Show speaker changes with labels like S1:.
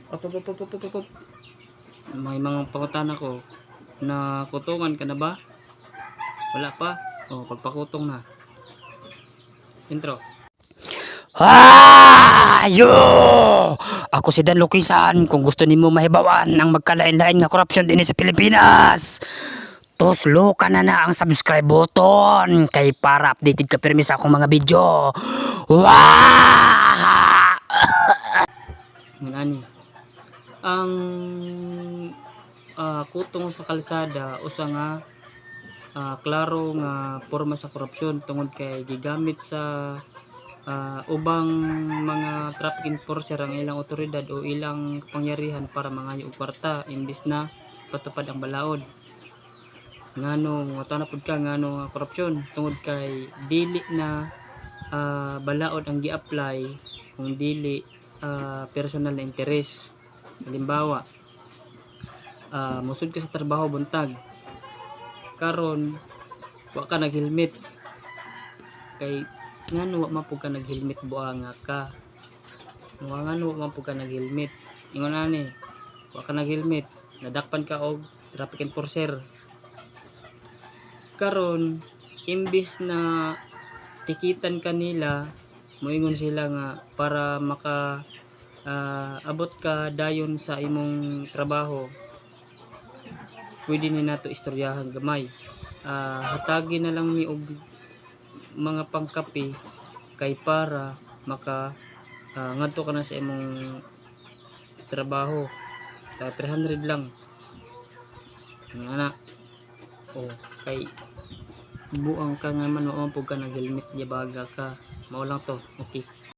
S1: Op, op, op, op, op, op, op. May mga pangutana ko na kutungan ka na ba? Wala pa? O, pagpakutong na. Intro.
S2: Yo! Ako si Dan Lukisan. Kung gusto nimo mahibawan ang magkalain-lain nga korupsyon din sa Pilipinas, tuslo ka na ang subscribe button kay para updated ka pirmi sa akong mga video. Wow!
S1: Ngunani. Ang kutong sa kalsada usa nga klaro nga porma sa korupsyon tungod kay gigamit sa ubang mga traffic enforcer ang ilang otoridad o ilang kapangyarihan para mangayo og kwarta imbis na patupad ang balaod. Ngano na pud ka ngano nga korupsyon tungod kay dili na balaod ang gi-apply kung dili personal na interes. Halimbawa, musud ka sa trabaho buntag karon wa ka nag-helmet kay ngano wa man pud ka nag-helmet buanga ka. Ngano wa man pud ka nag-helmet. Ingon ani, wa ka nag-helmet, nadakpan ka og traffic enforcer. Karon imbis na tikitan kanila, moingon sila nga para maka abot ka dayon sa imong trabaho, pwede ni nato istoryahan gamay. Hatagi na lang mi og mga pangkape kay para maka ngadto ka na sa imong trabaho sa 300 lang. Ana. O kay buang ka nga man mao pug ka nag helmet ya baga ka. Mao lang to. Okay.